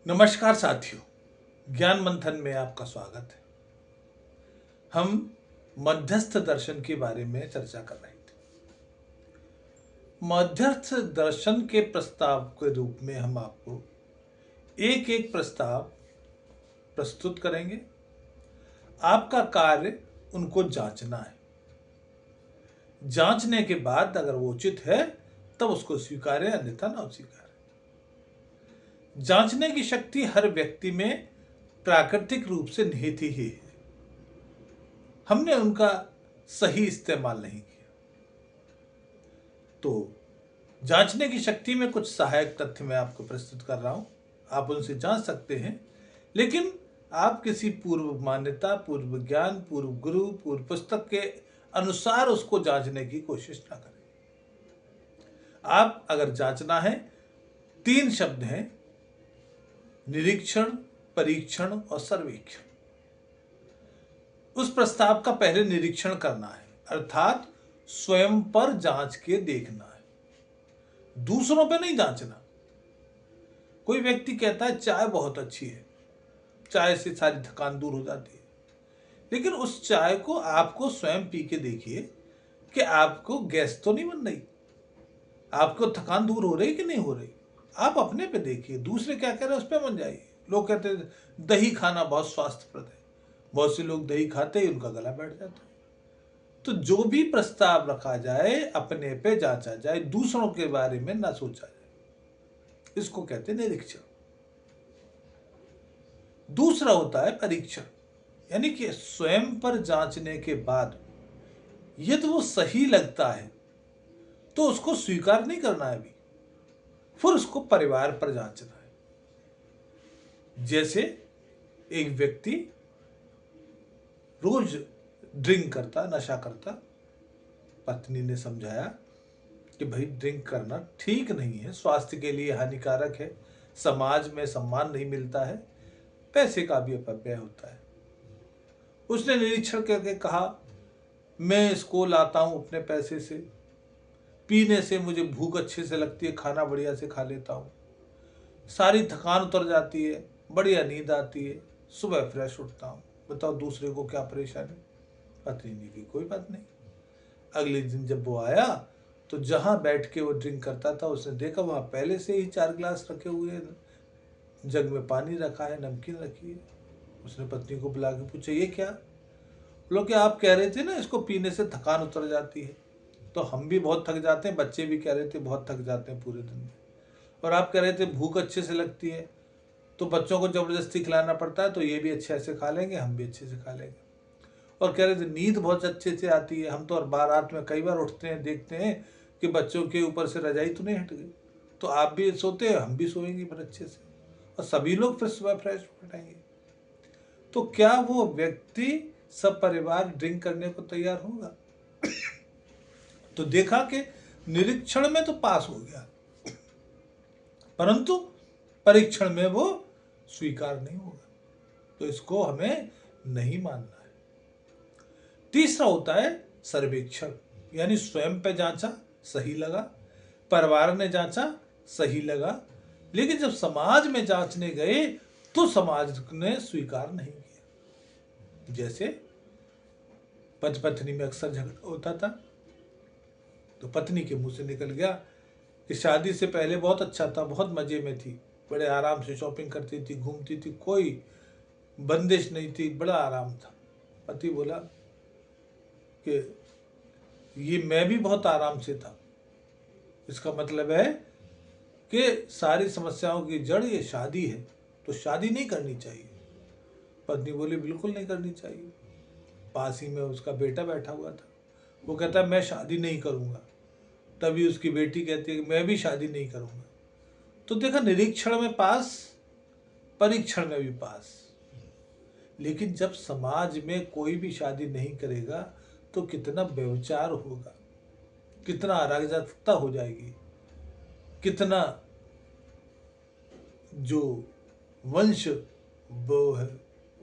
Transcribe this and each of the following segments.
नमस्कार साथियों, ज्ञान मंथन में आपका स्वागत है। हम मध्यस्थ दर्शन के बारे में चर्चा कर रहे थे। मध्यस्थ दर्शन के प्रस्ताव के रूप में हम आपको एक एक प्रस्ताव प्रस्तुत करेंगे। आपका कार्य उनको जांचना है। जांचने के बाद अगर वो उचित है तब उसको स्वीकारें, अन्यथा न स्वीकारें। जांचने की शक्ति हर व्यक्ति में प्राकृतिक रूप से निहित ही है। हमने उनका सही इस्तेमाल नहीं किया। तो जांचने की शक्ति में कुछ सहायक तथ्य मैं आपको प्रस्तुत कर रहा हूं। आप उनसे जांच सकते हैं, लेकिन आप किसी पूर्व मान्यता, पूर्व ज्ञान, पूर्व गुरु, पूर्व पुस्तक के अनुसार उसको जांचने की कोशिश ना करें। आप अगर जांचना है, 3 शब्द हैं: निरीक्षण, परीक्षण और सर्वेक्षण। उस प्रस्ताव का पहले निरीक्षण करना है, अर्थात स्वयं पर जांच के देखना है, दूसरों पे नहीं जांचना। कोई व्यक्ति कहता है चाय बहुत अच्छी है, चाय से सारी थकान दूर हो जाती है, लेकिन उस चाय को आपको स्वयं पी के देखिए कि आपको गैस तो नहीं बन रही, आपको थकान दूर हो रही कि नहीं हो रही। आप अपने पे देखिए, दूसरे क्या कह रहे हैं उस पर मन जाइए। लोग कहते हैं दही खाना बहुत स्वास्थ्यप्रद है, बहुत से लोग दही खाते ही उनका गला बैठ जाता है। तो जो भी प्रस्ताव रखा जाए अपने पे जांचा जाए, दूसरों के बारे में ना सोचा जाए। इसको कहते हैं निरीक्षण। दूसरा होता है परीक्षण, यानी कि स्वयं पर जांचने के बाद यदि वो सही लगता है तो उसको स्वीकार नहीं करना है, अभी फिर उसको परिवार पर जांचना है। जैसे एक व्यक्ति रोज ड्रिंक करता, नशा करता, पत्नी ने समझाया कि भाई ड्रिंक करना ठीक नहीं है, स्वास्थ्य के लिए हानिकारक है, समाज में सम्मान नहीं मिलता है, पैसे का भी अपव्यय होता है। उसने निरीक्षण करके कहा, मैं इसको लाता हूं अपने पैसे से, पीने से मुझे भूख अच्छे से लगती है, खाना बढ़िया से खा लेता हूँ, सारी थकान उतर जाती है, बढ़िया नींद आती है, सुबह फ्रेश उठता हूँ। बताओ दूसरे को क्या परेशानी। पत्नी ने की कोई बात नहीं। अगले दिन जब वो आया तो जहाँ बैठ के वो ड्रिंक करता था उसने देखा वहाँ पहले से ही 4 गिलास रखे हुए हैं, जग में पानी रखा है, नमकीन रखी है। उसने पत्नी को बुला के पूछा, ये क्या? बोलो कि आप कह रहे थे ना इसको पीने से थकान उतर जाती है, तो हम भी बहुत थक जाते हैं, बच्चे भी कह रहे थे बहुत थक जाते हैं पूरे दिन में, और आप कह रहे थे भूख अच्छे से लगती है, तो बच्चों को ज़बरदस्ती खिलाना पड़ता है, तो ये भी अच्छे से खा लेंगे, हम भी अच्छे से खा लेंगे। और कह रहे थे नींद बहुत अच्छे से आती है, हम तो और रात में कई बार उठते हैं, देखते हैं कि बच्चों के ऊपर से रजाई तो नहीं हट गई, तो आप भी सोते हैं, हम भी सोएंगे फिर अच्छे से, और सभी लोग फिर सुबह फ्रेश उठेंगे। तो क्या वो व्यक्ति सब परिवार ड्रिंक करने को तैयार होगा? तो देखा कि निरीक्षण में तो पास हो गया, परंतु परीक्षण में वो स्वीकार नहीं होगा, तो इसको हमें नहीं मानना है। तीसरा होता है सर्वेक्षण, यानी स्वयं पे जांचा, सही लगा, परिवार ने जांचा, सही लगा, लेकिन जब समाज में जांचने गए तो समाज ने स्वीकार नहीं किया। जैसे पति पत्नी में अक्सर झगड़ा होता था, तो पत्नी के मुंह से निकल गया कि शादी से पहले बहुत अच्छा था, बहुत मजे में थी, बड़े आराम से शॉपिंग करती थी, घूमती थी, कोई बंदिश नहीं थी, बड़ा आराम था। पति बोला कि ये मैं भी बहुत आराम से था, इसका मतलब है कि सारी समस्याओं की जड़ ये शादी है, तो शादी नहीं करनी चाहिए। पत्नी बोली बिल्कुल नहीं करनी चाहिए। पास ही में उसका बेटा बैठा हुआ था, वो कहता है मैं शादी नहीं करूँगा। तभी उसकी बेटी कहती है कि मैं भी शादी नहीं करूँगा। तो देखा, निरीक्षण में पास, परीक्षण में भी पास। लेकिन जब समाज में कोई भी शादी नहीं करेगा तो कितना व्यभिचार होगा, कितना अराजकता हो जाएगी, कितना जो वंश वो है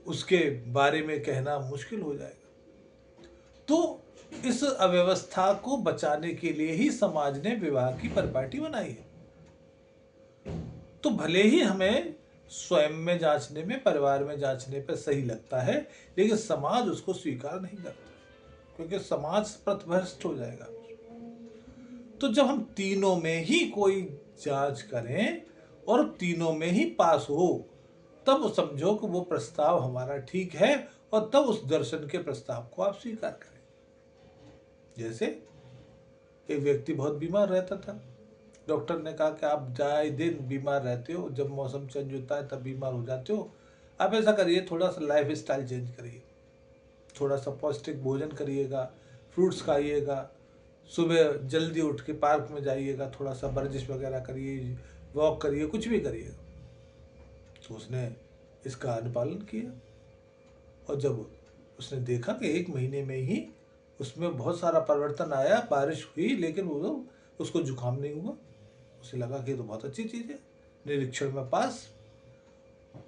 उसके बारे में कहना मुश्किल हो जाएगा। तो इस अव्यवस्था को बचाने के लिए ही समाज ने विवाह की परिपाटी बनाई है। तो भले ही हमें स्वयं में जांचने में, परिवार में जांचने पे सही लगता है, लेकिन समाज उसको स्वीकार नहीं करता, क्योंकि समाज पथभ्रष्ट हो जाएगा। तो जब हम तीनों में ही कोई जांच करें और तीनों में ही पास हो, तब समझो कि वो प्रस्ताव हमारा ठीक है, और तब उस दर्शन के प्रस्ताव को आप स्वीकार करें। जैसे एक व्यक्ति बहुत बीमार रहता था, डॉक्टर ने कहा कि आप जाए दिन बीमार रहते हो, जब मौसम चेंज होता है तब बीमार हो जाते हो, आप ऐसा करिए, थोड़ा सा लाइफ स्टाइल चेंज करिए, थोड़ा सा पौष्टिक भोजन करिएगा, फ्रूट्स खाइएगा, सुबह जल्दी उठ के पार्क में जाइएगा, थोड़ा सा वर्जिश वगैरह करिए, वॉक करिए, कुछ भी करिएगा। तो उसने इसका अनुपालन किया, और जब उसने देखा कि 1 महीने में ही उसमें बहुत सारा परिवर्तन आया, बारिश हुई, लेकिन वो उसको जुकाम नहीं हुआ, उसे लगा कि ये तो बहुत अच्छी चीज़ है, निरीक्षण में पास।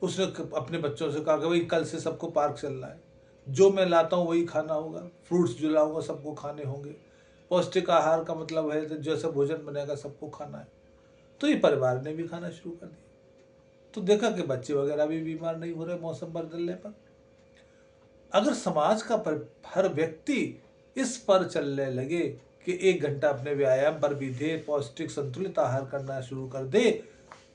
उसने अपने बच्चों से कहा कि भाई कल से सबको पार्क चलना है, जो मैं लाता हूँ वही खाना होगा, फ्रूट्स जो लाऊंगा सबको खाने होंगे, पौष्टिक आहार का मतलब है तो जैसे भोजन बनेगा सबको खाना है। तो ये परिवार ने भी खाना शुरू कर दिया, तो देखा कि बच्चे वगैरह भी बीमार नहीं हो रहे मौसम बदलने पर। अगर समाज का हर व्यक्ति इस पर चलने लगे कि 1 घंटा अपने व्यायाम पर भी दे, पौष्टिक संतुलित आहार करना शुरू कर दे,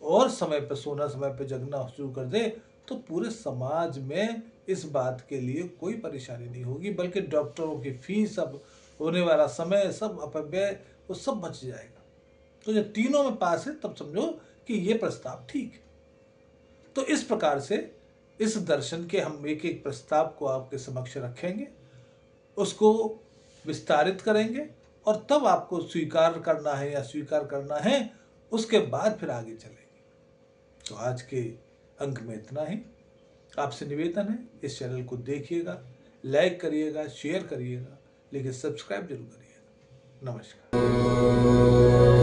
और समय पर सोना, समय पर जगना शुरू कर दे, तो पूरे समाज में इस बात के लिए कोई परेशानी नहीं होगी, बल्कि डॉक्टरों की फीस, अब होने वाला समय, सब अपव्यय, वो सब बच जाएगा। तो जब तीनों में पास है, तब समझो कि ये प्रस्ताव ठीक है। तो इस प्रकार से इस दर्शन के हम एक एक प्रस्ताव को आपके समक्ष रखेंगे, उसको विस्तारित करेंगे, और तब आपको स्वीकार करना है या स्वीकार करना है, उसके बाद फिर आगे चलेंगे। तो आज के अंक में इतना ही। आपसे निवेदन है, इस चैनल को देखिएगा, लाइक करिएगा, शेयर करिएगा, लेकिन सब्सक्राइब जरूर करिएगा। नमस्कार।